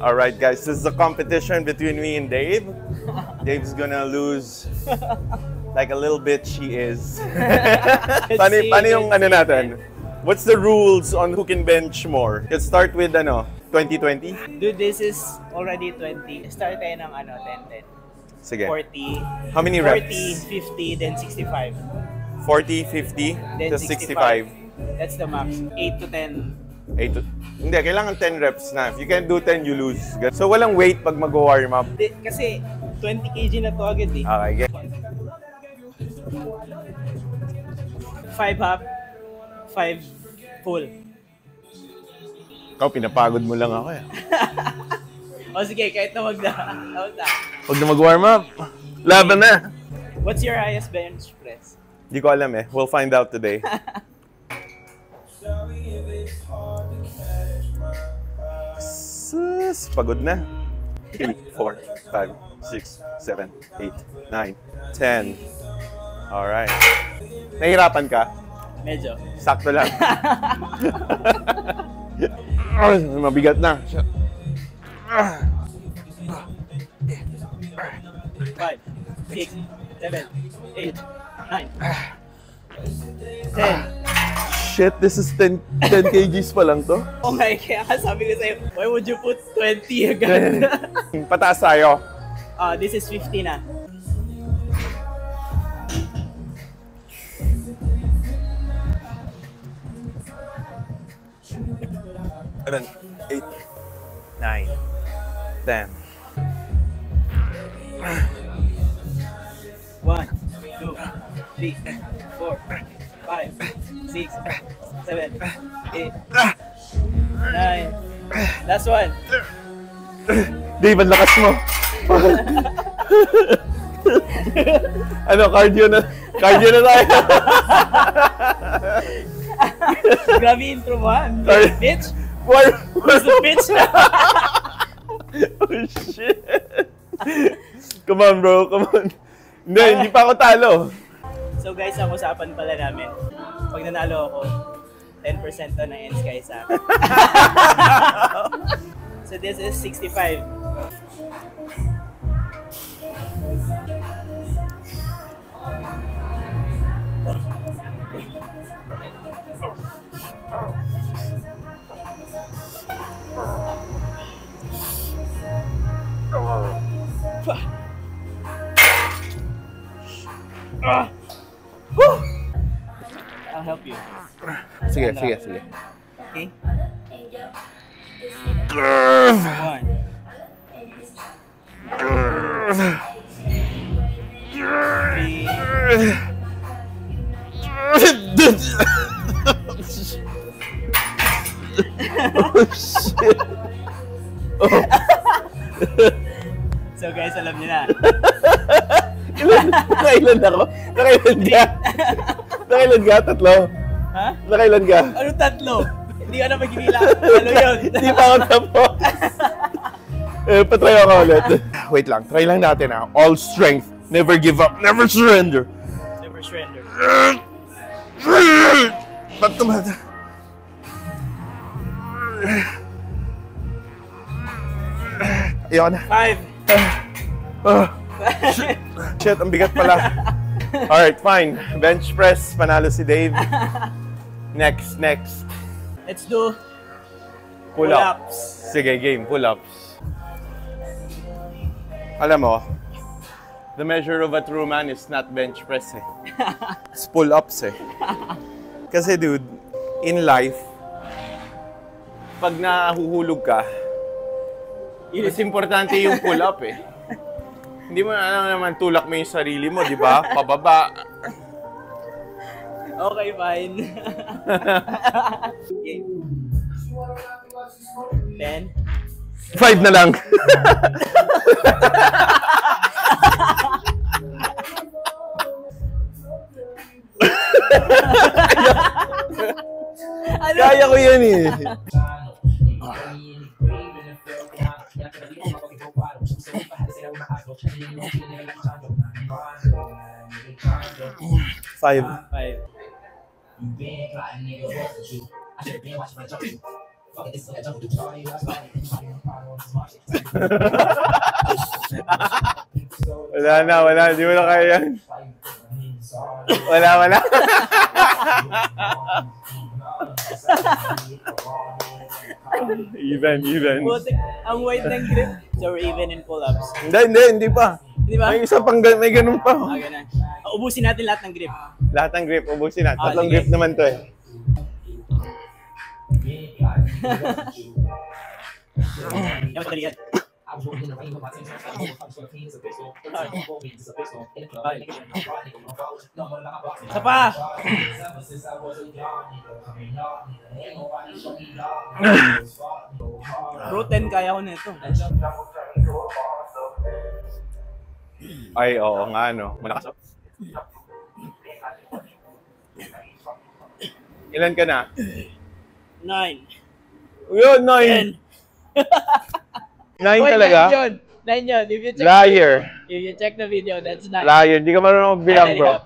Alright guys, this is a competition between me and Dave. Dave's gonna lose like a little bit she is. Paano yung ano natin? What's the rules on who can bench more? Let's start with 20-20? Dude, this is already 20. Start tayo ng 10-10. Sige. 40. How many reps? 40, 50, then 65. 40, 50, then to 65. That's the max. 8 to 10. Hindi, kailangan 10 reps na. If you can't do 10, you lose. So, walang weight pag mag-warm up. Kasi 20 kg na to agad eh. Okay, get. 5 half, 5 full. Ikaw, pinapagod mo lang ako eh. O sige, kahit na wag na. Huwag na mag-warm up. Laban na. What's your highest bench press? Hindi ko alam eh. We'll find out today. Pagod na. 3, 4, 5, 6, 7, 8, 9, 10. Alright. Nahihirapan ka? Medyo. Sakto lang. Mabigat na. 5, 6, 7, 8, 9, 10. Shit, this is 10 kgs pa lang to? Oh my, kaya nga sabi ko sa'yo, why would you put 20 agad? Pataas tayo. This is 50 na. Seven, 8, 9, 10. 1, 2, 3, 4, 5, 6, 7, 8, 9. Last one. Dave, ang lakas mo. Cardio na tayo. Grabe intro mo ha. Bitch. Where's the bitch? Oh shit. Come on bro, come on. Hindi pa ako talo. So guys, ang usapan pala namin, pag nanalo ako, 10% to ng N-Sky sa akin. So this is 65. I'll help you. Sige. Okay? 1. 3. Oh shit. Oh. So guys, alam niyo na. Nakailan ako? Nakailan ka? Nakailan ka? Tatlo? Ha? Nakailan ka? Ano tatlo? Hindi ka na magigila. Ano yun? Hindi pa ako tapos. Patry ako ulit. Wait lang. Try lang natin ha. All strength. Never give up. Never surrender. Never surrender. Ba't tumata? Ayoko na. 5. Shit, ang bigat pala. Alright, fine. Bench press. Panalo si Dave. Next. Let's do pull-ups. Sige, game. Pull-ups. Alam mo, the measure of a true man is not bench press eh. It's pull-ups eh. Kasi dude, in life, pag nahuhulog ka, mas importante yung pull-up eh. Hindi mo naman tulak mo yung sarili mo, di ba? Pababa. Okay, fine. Okay. 10. 5 na lang. Kaya ko yan eh. 5. Wala. Di mo na kaya yan. Wala. Even. Putik, ang weight ng grip. So we're even in pull-ups. Hindi pa. Di ba? May isa pang, may ganun pa. Ganun. Ubusin natin lahat ng grip. Lahat ng grip, ubusin natin. Tatlong sige. grip naman to eh. Yan, madali yan. Isa pa! Bro, 10 kaya ko na ito. Ay, oo nga, no. Malakas. Ilan ka na? 9. Yun, 9. 9 talaga? 9 yun. If you check, Liar. if you check the video, that's 9. Liar. Hindi ka marunong magbilang, bro.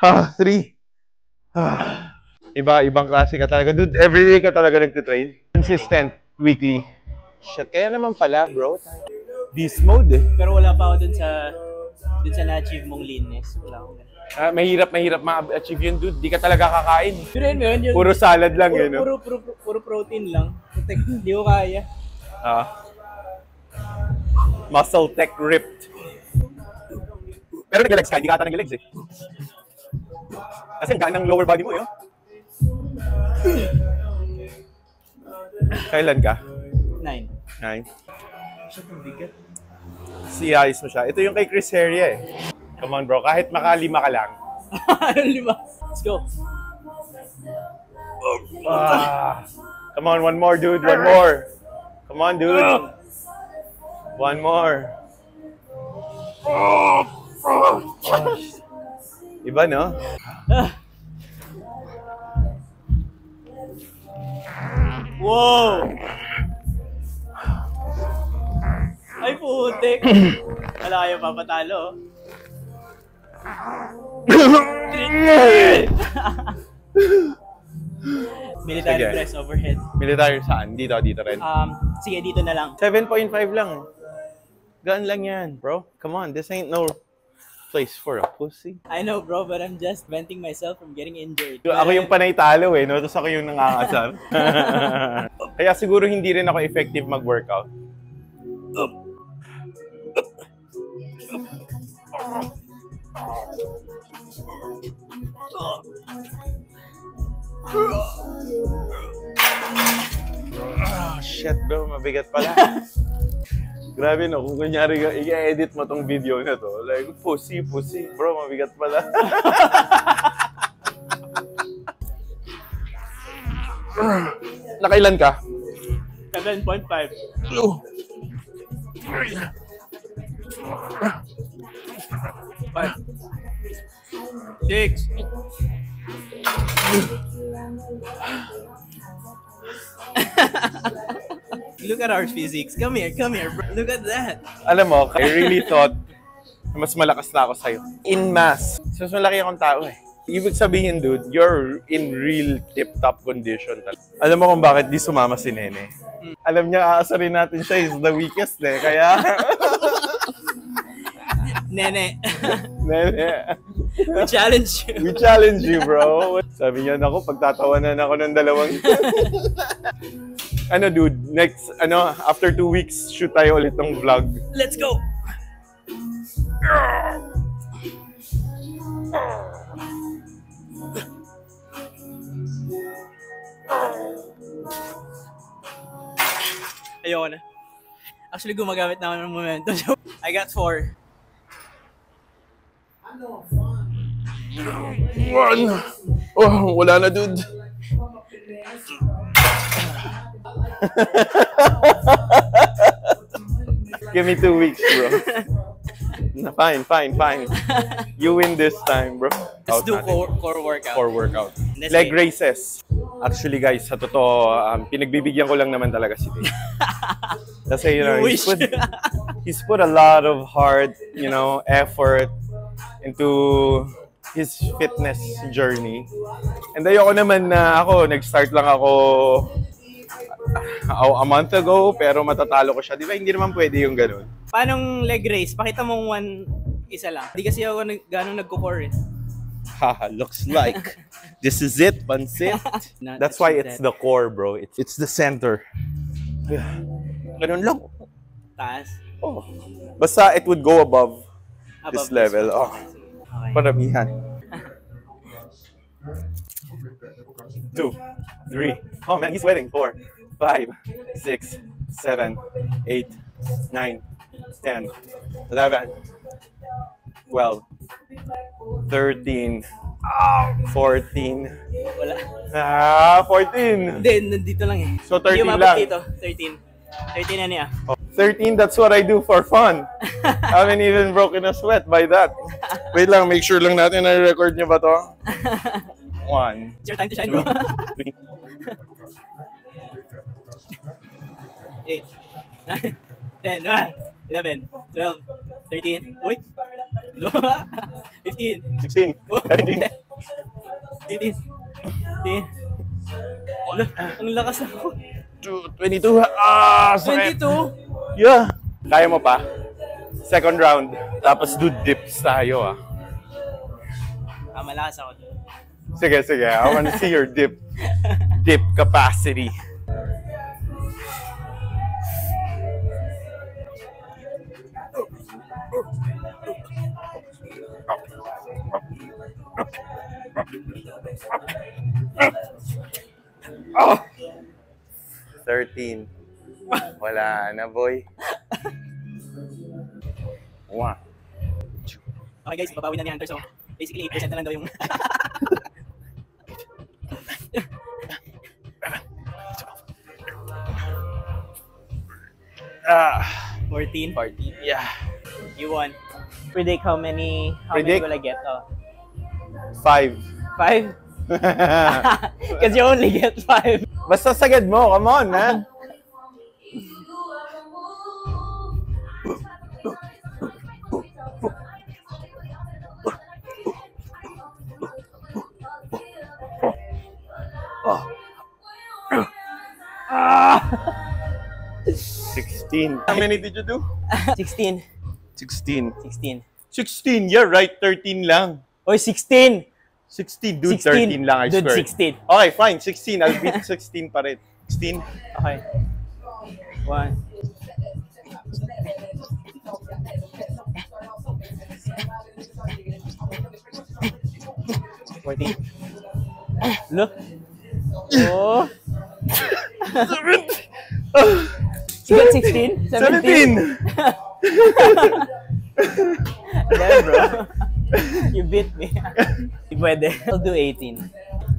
Ah, 3. Ibang klase ka talaga. Dude, everyday ka talaga nagtitrain. Consistent, weekly. Shit, kaya naman pala, bro. Beast mode eh. Pero wala pa ako dun sa na-achieve mong leanness. Wala akong ganun. Mahirap ma-achieve yun, dude. Di ka talaga kakain. Pero yun. Puro salad lang, yun. Puro protein lang. Putik, hindi ko kaya. Muscle tech ripped. Pero nag-legs ka, hindi ka ata nag-legs eh. Kasi gaan ng lower body mo, yun. Kailan ka? 9. 9. Siya pang bigat. Siyayos mo siya. Ito yung kay Chris Heria eh. Come on bro, kahit makalima ka lang. Lima. Let's go. Come on, one more dude, one more. Come on dude. One more. Iba no? Wow! Ay, putik! Wala kayo papatalo. Military Sige. press overhead. Military saan? Dito rin. Sige, dito na lang. 7.5 lang. Gaan lang yan, bro. Come on, this ain't no place for a pussy. I know, bro, but I'm just venting myself from getting injured. Ako yung panay talo eh, no? Tapos ako yung nangangasar. Kaya siguro hindi rin ako effective mag-workout. Shit bro, mabigat pala. Grabe no, kung kunyari i-edit mo tong video na to, like, pussy, bro, mabigat pala. Nakailan ka? 7.5. 5. 6. Look at our physiques. Come here, bro. Look at that. Alam mo, I really thought na mas malakas na ako sa'yo. In mass. So, mas malaki akong tao eh. Ibig sabihin, dude, you're in real tip-top condition. Alam mo kung bakit di sumama si Nene? Alam niya, aasarin natin siya is the weakest eh. Kaya... Nene. Nene. We challenge you. We challenge you, bro. Sabi niya, naku, pagtatawanan ako ng dalawang... Ano, dude, next, after 2 weeks, shoot tayo ulit ng vlog. Let's go! Ayoko na. Actually, gumagamit na ako ng momentum. I got 4. One. Oh, wala na, dude. Give me 2 weeks, bro. Fine. You win this time, bro. Let's do core workout. Core workout. Let's Leg wait. races. Actually, guys, sa totoo, pinagbibigyan ko lang naman talaga si Dave. Kasi, you know, You wish. he's put a lot of heart, you know, effort into his fitness journey. And ayoko naman na ako, nag-start lang ako a month ago, pero matatalo ko siya. Di ba, hindi naman pwede yung ganun. Paanong leg race? Pakita mong isa lang. Di kasi ako ganong nagko-core eh. Haha, looks like. This is it, pansit. That's why it's the core, bro. It's the center. Ganun lang. Taas. Oh. Basta it would go above this level. Oh. Okay. Paramihan. 2, 3. Oh man, he's sweating. 4, 5, 6, 7, 8, 9, 10, 11, 12, 13, 14. Wala. 14. Hindi, nandito lang eh. So, 13 Hindi umabot lang. dito. 13. 13 na niya. 13, that's what I do for fun. I haven't even broken a sweat by that. Wait lang, make sure lang natin na record niyo ba to? 1. It's your time to shine, bro. 3. 8, 9, 10, 11, 12, 13, wait. 15, 16. 17. 18, 19. Ang lakas ako. 22. Ah, sakit. 22? Yeah. Kaya mo pa? Second round. Tapos do dips tayo ah. Malakas ako. Sige, sige. I want to see your dip capacity. Oh! 13. Wala na, boy. 1. Okay guys, babawi na ni Hunter. So, basically 8% na lang daw yung... Ah, 14. 14. Yeah. You won. Predict how many Predict? will I get? 5. 5? Because you only get 5. Basta sagad mo, come on, man. Oh. 16. How many did you do? 16. 16. 16. 16, yeah, right. 13 lang. Oy, 16! 16, dude, 16. 13 lang, I Dude, swear. 16. Okay, fine, 16. I'll beat 16 pa rin. 16. Okay. 1. Look. Oh. You got 16? 17! Damn, bro. You beat me. Hindi pwede. I'll do 18.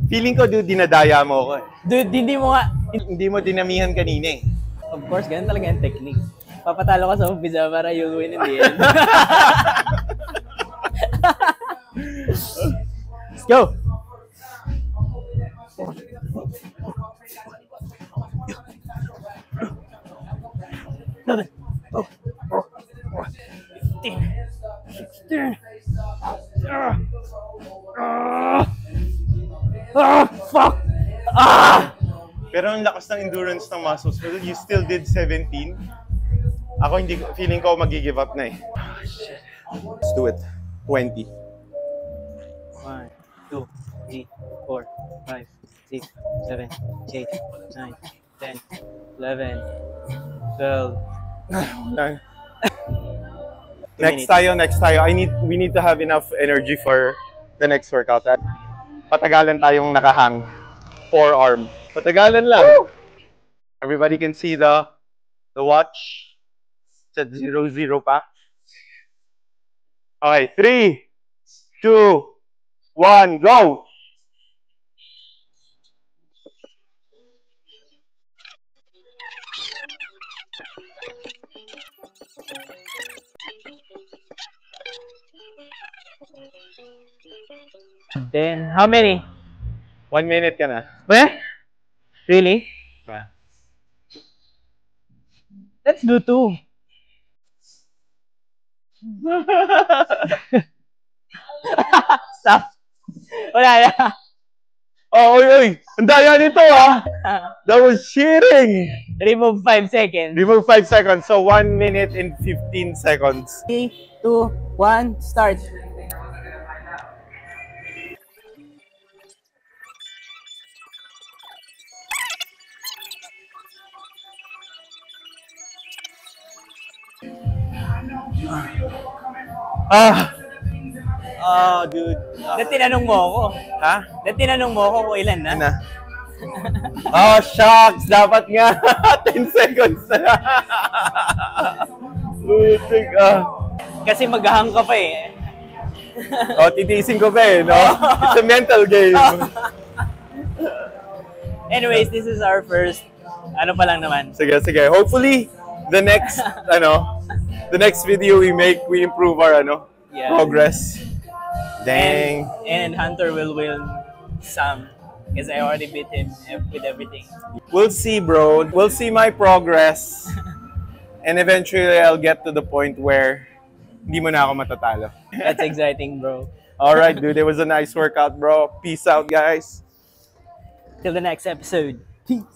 Feeling ko, dude, dinadaya mo ako eh. Dude, hindi mo nga... Hindi mo dinamihan kanina eh. Of course, ganun talaga yung technique. Papatalo ka sa umpisa para you'll win in the end. Let's go! Oh. 15. 16. Fuck! Pero ang lakas ng endurance ng muscles mo, you still did 17. Ako hindi, feeling ko mag-give up na eh. Oh, shit. Let's do it. 20. 1, 2, 3, 4, 5, 6, 7, 8, 9, 10, 11, 12. Next tayo. We need to have enough energy for the next workout. Patagalan tayong nakahang. Forearm. Patagalan lang. Woo! Everybody can see the watch. It's at 0-0 pa. Okay, 3, 2, 1, go! Then, how many? 1 minute ka na. Where? Really? Ba? Let's do 2. Stop. Wala na. Oh, oy! Ang daya nito, ah! That was cheating! Remove 5 seconds. Remove 5 seconds, so 1 minute and 15 seconds. 3, 2, 1, start. Dude. Dahil tinanong mo ako. Ha? Dahil tinanong mo ako kung ilan na. Ano? Oh, shucks! Dapat nga 10 seconds na. Butik, Kasi maghahang ka pa eh. Oh, titiisin ko pa eh, no? It's a mental game. Anyways, this is our first, ano pa lang naman. Sige, sige. Hopefully, the next, the next video we make, we improve our, progress. Dang. And Hunter will win some. Because I already beat him with everything. We'll see, bro. We'll see my progress. And eventually, I'll get to the point where hindi mo na ako matatalo. That's exciting, bro. Alright, dude. It was a nice workout, bro. Peace out, guys. Till the next episode. Peace.